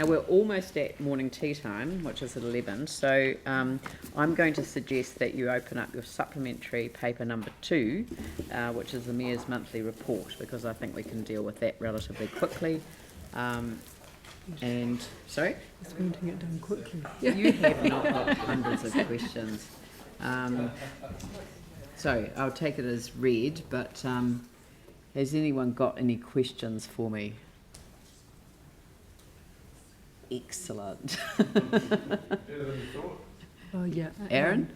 Now we're almost at morning tea time, which is at 11, so I'm going to suggest that you open up your supplementary paper number 2, which is the Mayor's monthly report, because I think we can deal with that relatively quickly. And sorry? Just wanting it done quickly. You have not got hundreds of questions. So I'll take it as read, but has anyone got any questions for me? Excellent. Oh yeah. Aaron?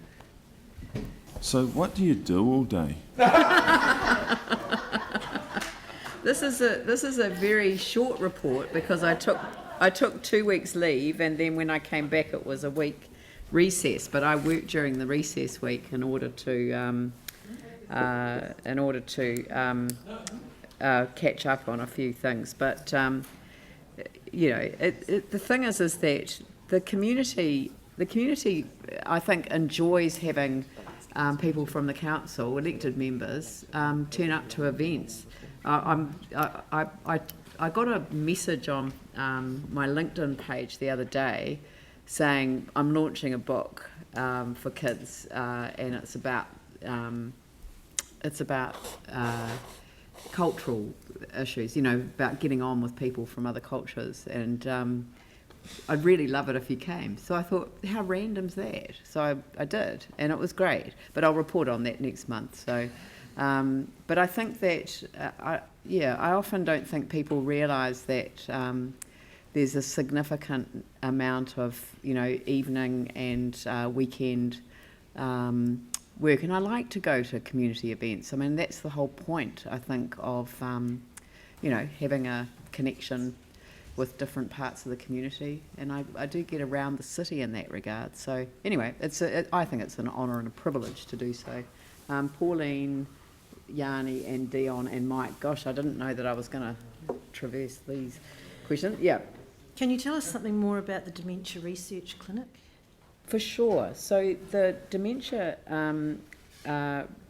So what do you do all day? This is a very short report because I took 2 weeks leave, and then when I came back it was a week recess. But I worked during the recess week in order to catch up on a few things. But you know, the thing is that the community I think enjoys having people from the council, elected members, turn up to events. I got a message on my LinkedIn page the other day saying I'm launching a book for kids, and it's about cultural issues, you know, about getting on with people from other cultures, and I'd really love it if you came. So I thought, how random's that? So I did, and it was great. But I'll report on that next month. So, but I think that I often don't think people realise that there's a significant amount of, you know, evening and weekend work, and I like to go to community events. I mean, that's the whole point, I think, of you know, having a connection with different parts of the community, and I do get around the city in that regard. So anyway, I think it's an honour and a privilege to do so. Pauline, Yanni and Dion and Mike, gosh, I didn't know that I was going to traverse these questions. Yeah. Can you tell us something more about the Dementia Research Clinic? For sure. So the Dementia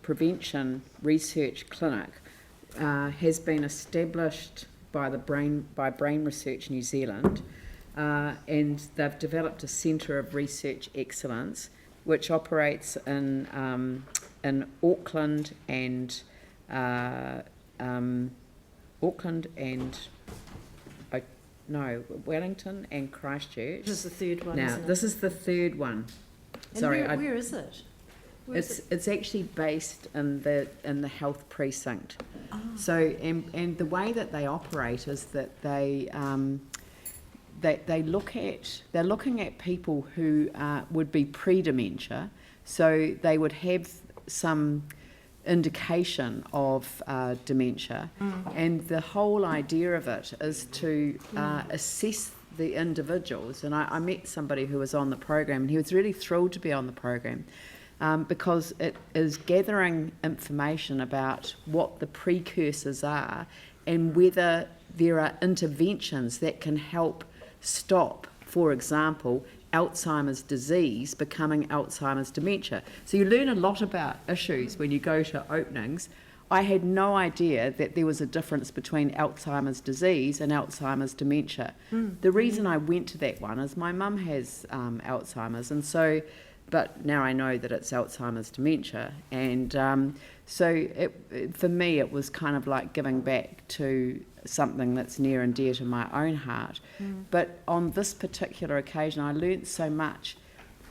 Prevention Research Clinic has been established by Brain Research New Zealand, and they've developed a Centre of Research Excellence, which operates in Auckland and Wellington and Christchurch. This is the third one. Now, isn't it? this is the third one. And Sorry, where is it? It's actually based in the health precinct. Oh. So and the way that they operate is that they're looking at people who would be pre-dementia, so they would have some indication of dementia, and the whole idea of it is to assess the individuals. And I met somebody who was on the program, and he was really thrilled to be on the program. Because it is gathering information about what the precursors are and whether there are interventions that can help stop, for example, Alzheimer's disease becoming Alzheimer's dementia. So you learn a lot about issues when you go to openings. I had no idea that there was a difference between Alzheimer's disease and Alzheimer's dementia. The reason I went to that one is my mum has Alzheimer's, and so but now I know that it's Alzheimer's dementia, and for me it was kind of like giving back to something that's near and dear to my own heart. But on this particular occasion I learnt so much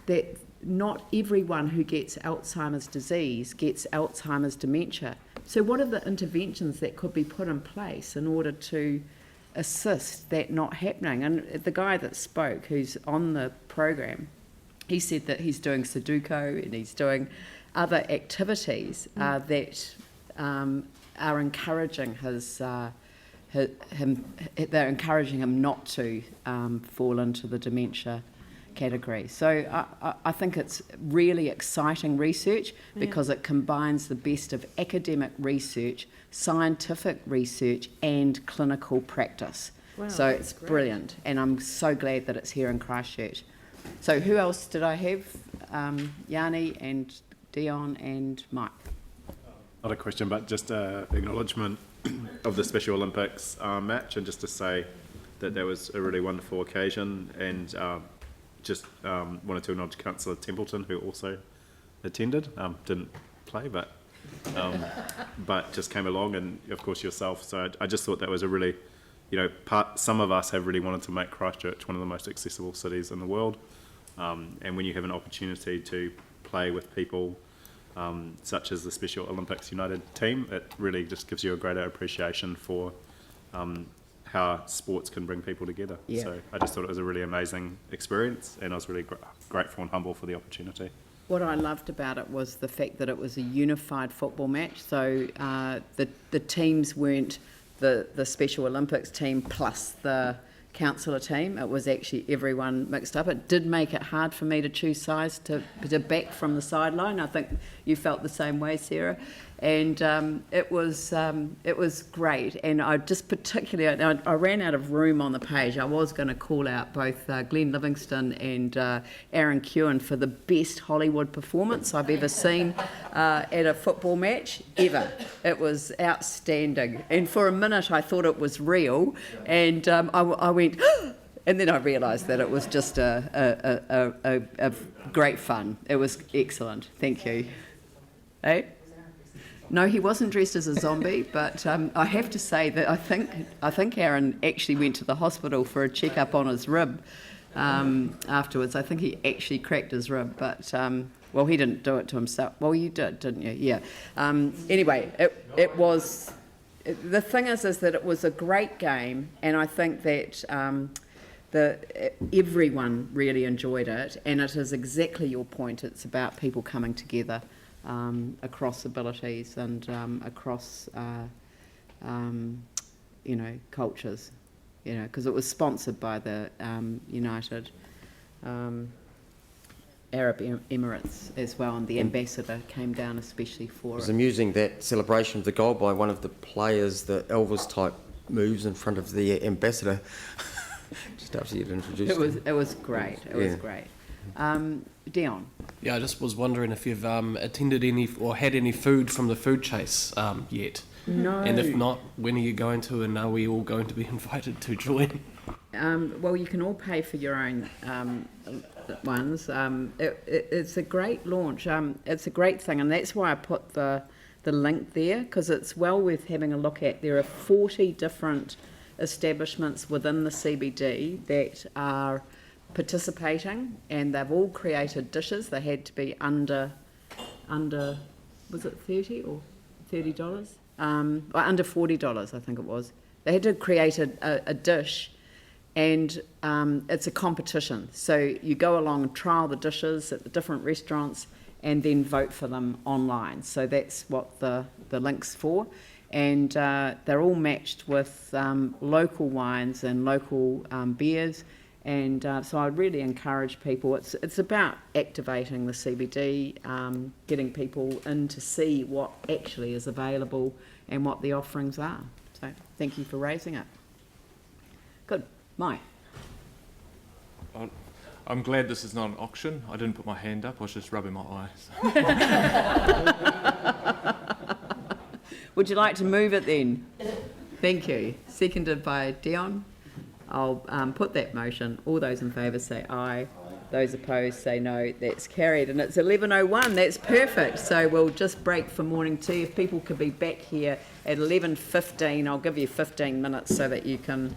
that not everyone who gets Alzheimer's disease gets Alzheimer's dementia. So what are the interventions that could be put in place in order to assist that not happening? And the guy that spoke, who's on the program, he said that he's doing Sudoku and he's doing other activities that are encouraging they're encouraging him not to fall into the dementia category. So I think it's really exciting research because it combines the best of academic research, scientific research and clinical practice. Wow, so it's brilliant, and I'm so glad that it's here in Christchurch. So who else did I have? Yanni and Dion and Mike. Not a question, but just acknowledgement of the Special Olympics match, and just to say that was a really wonderful occasion, and just wanted to acknowledge Councillor Templeton, who also attended, didn't play, but just came along, and of course yourself. So I just thought that was a really, some of us have really wanted to make Christchurch one of the most accessible cities in the world, and when you have an opportunity to play with people such as the Special Olympics United team, it really just gives you a greater appreciation for how sports can bring people together. Yeah. So I just thought it was a really amazing experience, and I was really grateful and humble for the opportunity. What I loved about it was the fact that it was a unified football match. So the teams weren't the Special Olympics team plus the councillor team. It was actually everyone mixed up. It did make it hard for me to choose sides to back from the sideline. I think you felt the same way, Sarah. And it was great. And I just particularly, I ran out of room on the page. I was going to call out both Glenn Livingston and Aaron Kewen for the best Hollywood performance I've ever seen at a football match, ever. It was outstanding. And for a minute I thought it was real, and I went, and then I realised that it was just a great fun. It was excellent. Thank you. Eh? No, he wasn't dressed as a zombie, but I have to say that I think Aaron actually went to the hospital for a checkup on his rib afterwards. I think he actually cracked his rib, but well, he didn't do it to himself. Well, you did, didn't you? Yeah. Anyway, it was. The thing is that it was a great game, and I think that everyone really enjoyed it, and it is exactly your point. It's about people coming together. Across abilities and across, cultures, because it was sponsored by the United Arab Emirates as well, and the ambassador came down especially for it. It was amusing, that celebration of the goal by one of the players, the Elvis-type moves in front of the ambassador, just after you'd introduced him. It was great. It was great. Dion. Yeah, I just was wondering if you've attended any or had any food from the food chase yet. No. And if not, when are you going to, and are we all going to be invited to join? Well, you can all pay for your own ones. It's a great launch. It's a great thing, and that's why I put the link there, because it's well worth having a look at. There are 40 different establishments within the CBD that are participating, and they've all created dishes. They had to be under was it $30 or $30? Or under $40, I think it was. They had to create a dish, and it's a competition. So you go along and trial the dishes at the different restaurants, and then vote for them online. So that's what the link's for. And they're all matched with local wines and local beers. And so I'd really encourage people. It's about activating the CBD, getting people in to see what actually is available and what the offerings are. So thank you for raising it. Good. Mike. I'm glad this is not an auction. I didn't put my hand up. I was just rubbing my eyes. Would you like to move it then? Thank you. Seconded by Dion. I'll put that motion. All those in favour say aye. Those opposed say no. That's carried, and it's 11:01. That's perfect. So we'll just break for morning tea. If people could be back here at 11:15, I'll give you 15 minutes so that you can,